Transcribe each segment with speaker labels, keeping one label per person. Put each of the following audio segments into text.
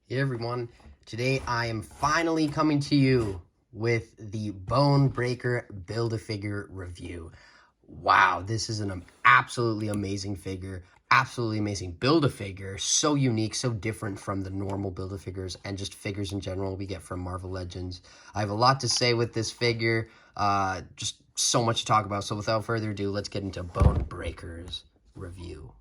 Speaker 1: Hey everyone, today I am finally coming to you with the Bonebreaker Build-A-Figure review. Wow, this is an absolutely amazing figure, absolutely amazing Build-A-Figure, so unique, so different from the normal Build-A-Figures and just figures in general we get from Marvel Legends. I have a lot to say with this figure, just so much to talk about, so without further ado, let's get into Bonebreaker's review.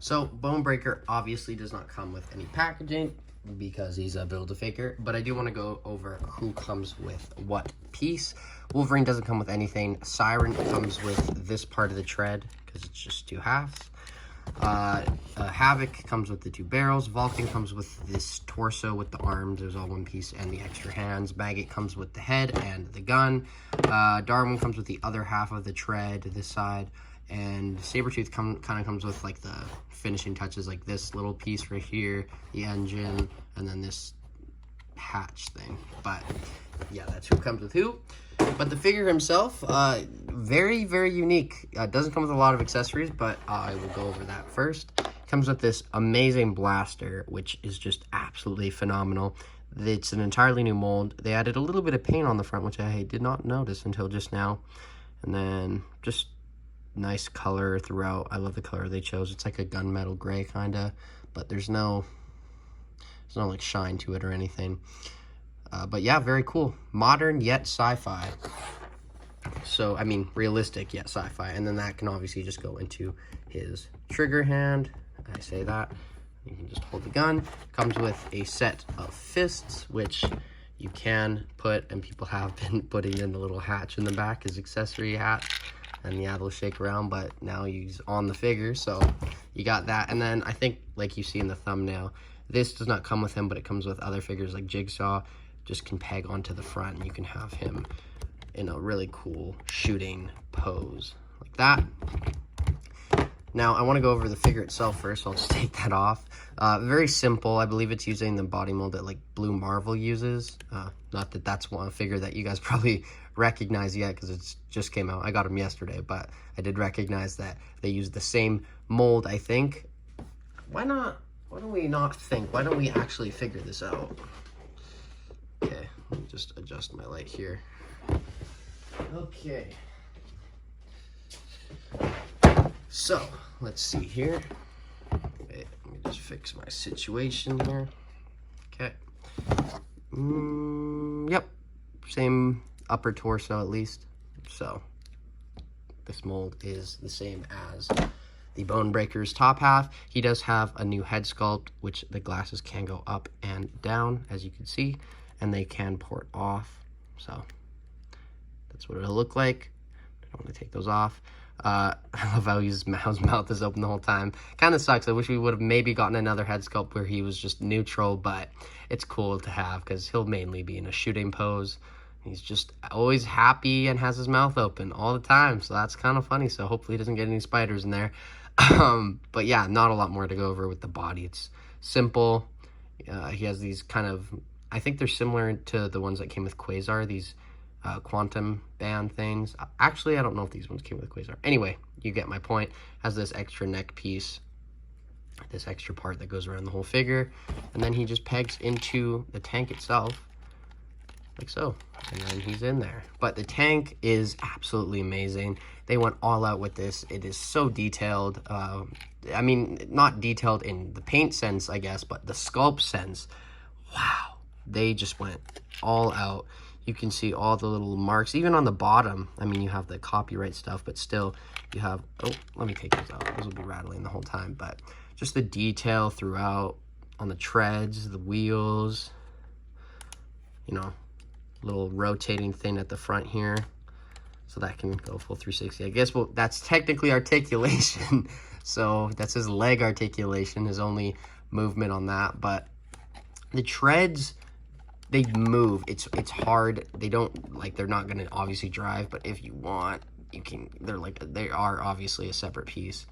Speaker 1: So, Bonebreaker obviously does not come with any packaging because he's a Build-A-Figure, but I do want to go over who comes with what piece. Wolverine doesn't come with anything. Siren comes with this part of the tread because it's just two halves. Havoc comes with the two barrels. Vulcan comes with this torso with the arms. There's all one piece and the extra hands. Maggot comes with the head and the gun. Darwin comes with the other half of the tread, this side. And Sabretooth kind of comes with like the finishing touches, like this little piece right here, the engine, and then this hatch thing. But yeah, that's who comes with who. But the figure himself, very, very unique. Doesn't come with a lot of accessories, but I will go over that first. Comes with this amazing blaster, which is just absolutely phenomenal. It's an entirely new mold. They added a little bit of paint on the front, which I did not notice until just now. And then just nice color throughout. I love the color they chose. It's like a gunmetal gray kind of, but there's no like shine to it or anything. But yeah, very cool. Modern yet sci-fi. So, I mean, realistic yet sci-fi. And then that can obviously just go into his trigger hand. I say that. You can just hold the gun. Comes with a set of fists, which you can put, and people have been putting in the little hatch in the back, his accessory hat. And yeah, they'll shake around, but now he's on the figure, so you got that. And then I think, like you see in the thumbnail, this does not come with him, but it comes with other figures like Jigsaw. Just can peg onto the front, and you can have him in a really cool shooting pose like that. Now, I want to go over the figure itself first, so I'll just take that off. Very simple. I believe it's using the body mold that like Blue Marvel uses. Not that that's one figure that you guys probably recognize yet because it's just came out. I got them yesterday, but I did recognize that they use the same mold, I think. Why not? Why don't we not think? Why don't we actually figure this out? Okay, let me just adjust my light here. Okay. So, let's see here. Wait, let me just fix my situation here. Okay. Yep. Same upper torso at least. So, this mold is the same as the Bonebreaker's top half. He does have a new head sculpt, which the glasses can go up and down, as you can see, and they can port off. So, that's what it'll look like. I don't want to take those off. I love how his mouth is open the whole time. Kind of sucks. I wish we would have maybe gotten another head sculpt where he was just neutral, but it's cool to have because he'll mainly be in a shooting pose. He's just always happy and has his mouth open all the time, so that's kind of funny. So hopefully he doesn't get any spiders in there. But yeah, not a lot more to go over with the body. It's simple. He has these kind of, I think they're similar to the ones that came with Quasar, these quantum band things. Actually, I don't know if these ones came with Quasar. Anyway, you get my point. Has this extra neck piece, this extra part that goes around the whole figure, and then he just pegs into the tank itself, like so, and then he's in there. But the tank is absolutely amazing. They went all out with this. It is so detailed. I mean, not detailed in the paint sense, I guess, but the sculpt sense. Wow, they just went all out. You can see all the little marks, even on the bottom. I mean, you have the copyright stuff, but still you have, oh, let me take those out. Those will be rattling the whole time, but just the detail throughout on the treads, the wheels, you know, little rotating thing at the front here. So that can go full 360. I guess, well, that's technically articulation. So that's his leg articulation, his only movement on that. But the treads, they move. It's hard. They don't, like, they're not going to obviously drive, but if you want, you can. They are obviously a separate piece.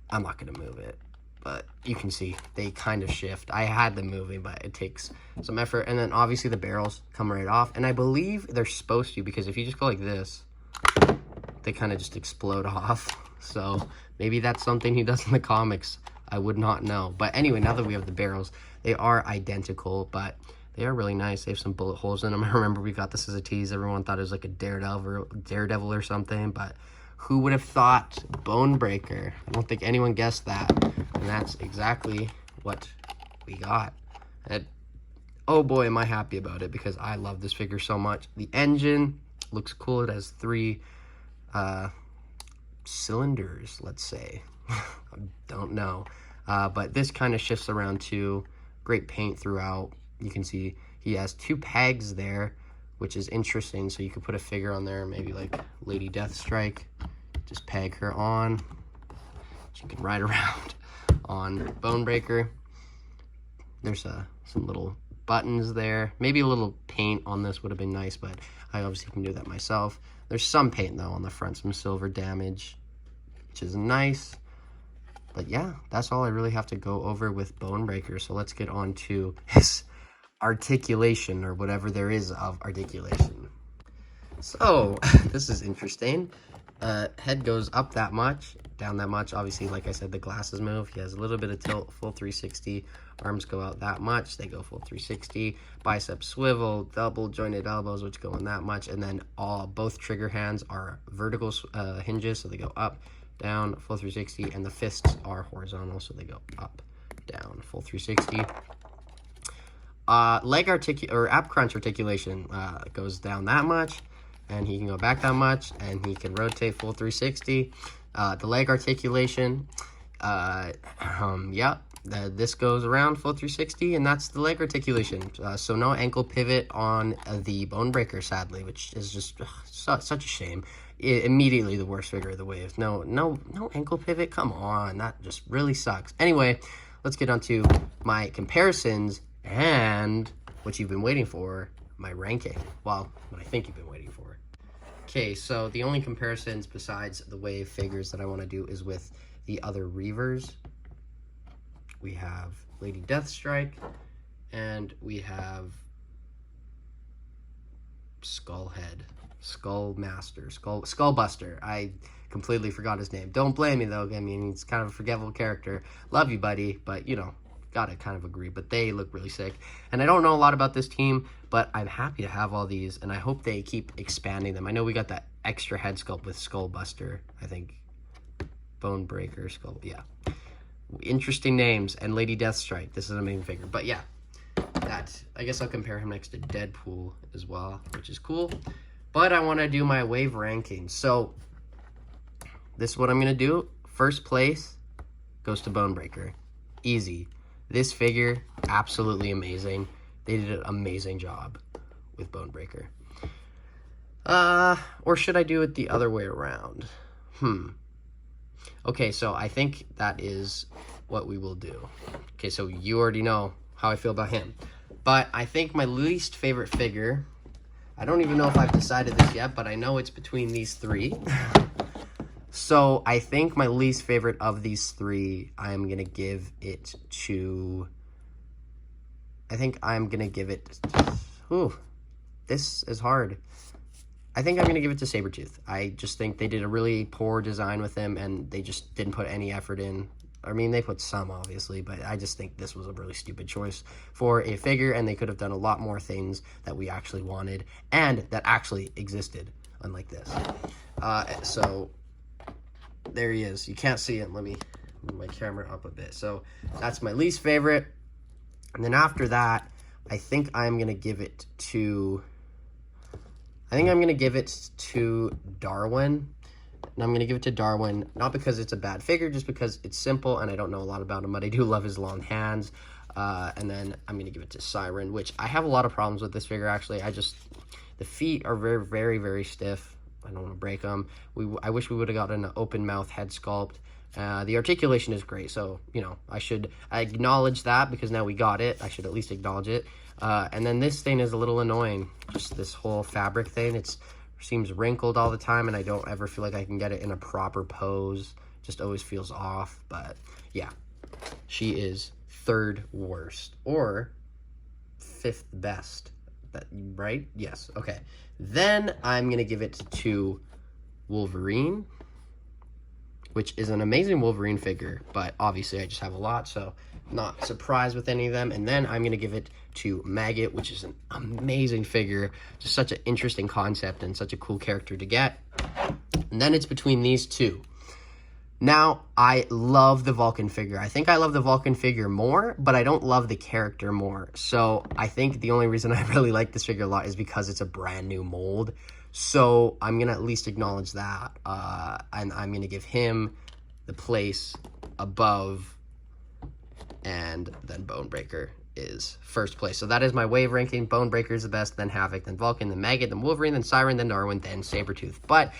Speaker 1: I'm not going to move it, but you can see they kind of shift. I had them moving, but it takes some effort. And then obviously the barrels come right off, and I believe they're supposed to, because if you just go like this, they kind of just explode off. So maybe that's something he does in the comics. I would not know. But anyway, now that we have the barrels, they are identical, but they are really nice. They have some bullet holes in them. I remember we got this as a tease. Everyone thought it was like a Daredevil or something, but who would have thought Bonebreaker? I don't think anyone guessed that. And that's exactly what we got. And oh boy, am I happy about it, because I love this figure so much. The engine looks cool. It has 3 cylinders, let's say. I don't know. But this kind of shifts around too. Great paint throughout. You can see he has 2 pegs there, which is interesting. So you could put a figure on there, maybe like Lady Deathstrike. Just peg her on. She can ride around on Bonebreaker. There's some little buttons there. Maybe a little paint on this would have been nice, but I obviously can do that myself. There's some paint though on the front, some silver damage, which is nice. But yeah, that's all I really have to go over with Bonebreaker. So let's get on to his articulation, or whatever there is of articulation. So this is interesting. Head goes up that much, down that much. Obviously, like I said, the glasses move. He has a little bit of tilt, full 360. Arms go out that much, they go full 360. Biceps swivel, double jointed elbows, which go in that much. And then both trigger hands are vertical hinges, so they go up, down, full 360. And the fists are horizontal, so they go up, down, full 360. Ab crunch articulation goes down that much, and he can go back that much, and he can rotate full 360. The leg articulation, this goes around full 360, and that's the leg articulation. So no ankle pivot on the Bonebreaker, sadly, which is just such a shame. Immediately the worst figure of the wave. No ankle pivot. Come on, that just really sucks. Anyway, let's get on to my comparisons and what you've been waiting for, my ranking. Well, what I think you've been waiting for. Okay, so the only comparisons besides the wave figures that I want to do is with the other Reavers. We have Lady Deathstrike, and we have Skullbuster. I completely forgot his name. Don't blame me though. I mean, he's kind of a forgettable character. Love you, buddy, but you know, gotta kind of agree. But they look really sick, and I don't know a lot about this team, but I'm happy to have all these, and I hope they keep expanding them. I know we got that extra head sculpt with Skullbuster, I think. Bonebreaker, yeah. Interesting names. And Lady Deathstrike. This is an amazing figure. But yeah, I guess I'll compare him next to Deadpool as well, which is cool. But I want to do my wave ranking. So this is what I'm going to do. First place goes to Bonebreaker. Easy. This figure, absolutely amazing. They did an amazing job with Bonebreaker. Or should I do it the other way around? Okay, so I think that is what we will do. Okay, so you already know how I feel about him. But I think my least favorite figure, I don't even know if I've decided this yet, but I know it's between these 3. So I think my least favorite of these 3, I'm going to give it to... this is hard. I think I'm going to give it to Sabretooth. I just think they did a really poor design with him, and they just didn't put any effort in. I mean, they put some, obviously, but I just think this was a really stupid choice for a figure, and they could have done a lot more things that we actually wanted and that actually existed, unlike this. So there he is. You can't see him. Let me move my camera up a bit. So that's my least favorite. And then after that, I think I'm going to give it to... Darwin. And I'm going to give it to Darwin, not because it's a bad figure, just because it's simple and I don't know a lot about him, but I do love his long hands. And then I'm going to give it to Siren, which I have a lot of problems with this figure, actually. The feet are very, very, very stiff. I don't want to break them. I wish we would have gotten an open mouth head sculpt. The articulation is great, so, you know, I acknowledge that because now we got it. I should at least acknowledge it. And then this thing is a little annoying. Just this whole fabric thing. It seems wrinkled all the time, and I don't ever feel like I can get it in a proper pose. Just always feels off. But yeah, she is 3rd worst or 5th best. Right? Yes. Okay. Then I'm gonna give it to Wolverine. which is an amazing Wolverine figure, but obviously I just have a lot, so not surprised with any of them. And then I'm going to give it to Maggot, which is an amazing figure, just such an interesting concept and such a cool character to get. And then it's between these two. Now, I love the Vulcan figure. I think I love the Vulcan figure more, but I don't love the character more. So I think the only reason I really like this figure a lot is because it's a brand new mold. So I'm going to at least acknowledge that. And I'm going to give him the place above, and then Bonebreaker is first place. So that is my wave ranking. Bonebreaker is the best, then Havoc, then Vulcan, then Maggot, then Wolverine, then Siren, then Darwin, then Sabretooth. But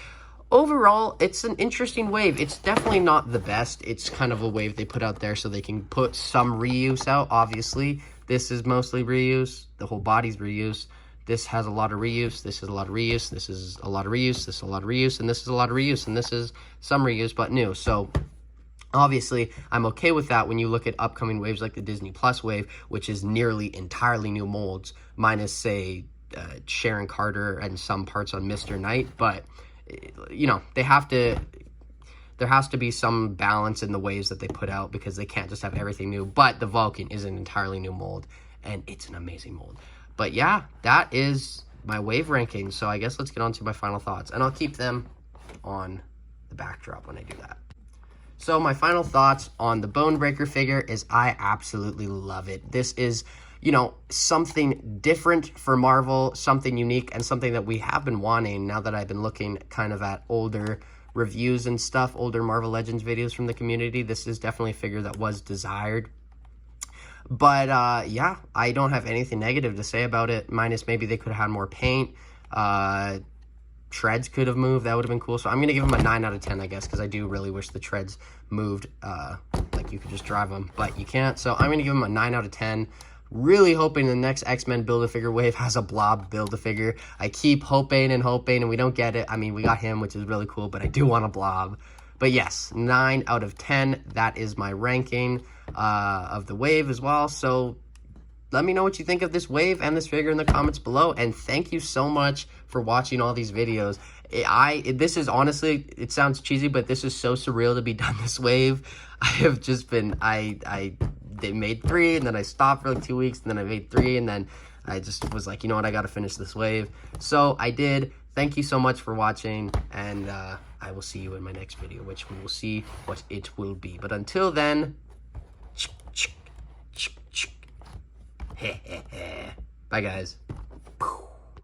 Speaker 1: overall, it's an interesting wave. It's definitely not the best. It's kind of a wave they put out there so they can put some reuse out. Obviously, this is mostly reuse. The whole body's reuse. This has a lot of reuse. This is a lot of reuse. This is a lot of reuse. This is a lot of reuse. And this is a lot of reuse. And this is some reuse, but new. So obviously, I'm okay with that when you look at upcoming waves like the Disney Plus wave, which is nearly entirely new molds, minus, say, Sharon Carter and some parts on Mr. Knight. But you know, there has to be some balance in the waves that they put out, because they can't just have everything new. But the Vulcan is an entirely new mold, and it's an amazing mold. But yeah, that is my wave ranking. So I guess let's get on to my final thoughts, and I'll keep them on the backdrop when I do that. So my final thoughts on the Bonebreaker figure is I absolutely love it. This is, you know, something different for Marvel, something unique, and something that we have been wanting now that I've been looking kind of at older reviews and stuff, older Marvel Legends videos from the community. This is definitely a figure that was desired. But yeah, I don't have anything negative to say about it, minus maybe they could have had more paint. Treads could have moved. That would have been cool. So I'm going to give them a 9 out of 10, I guess, because I do really wish the treads moved. Like you could just drive them, but you can't. So I'm going to give them a 9 out of 10. Really hoping the next X-Men Build-A-Figure wave has a Blob Build-A-Figure. I keep hoping, and we don't get it. I mean, we got him, which is really cool, but I do want a Blob. But yes, 9 out of 10. That is my ranking of the wave as well. So let me know what you think of this wave and this figure in the comments below. And thank you so much for watching all these videos. This is honestly, it sounds cheesy, but this is so surreal to be done this wave. I have just been, they made 3, and then I stopped for like 2 weeks, and then I made 3, and then I just was like, you know what, I gotta finish this wave. So I did. Thank you so much for watching, and I will see you in my next video, which we will see what it will be. But until then, bye guys.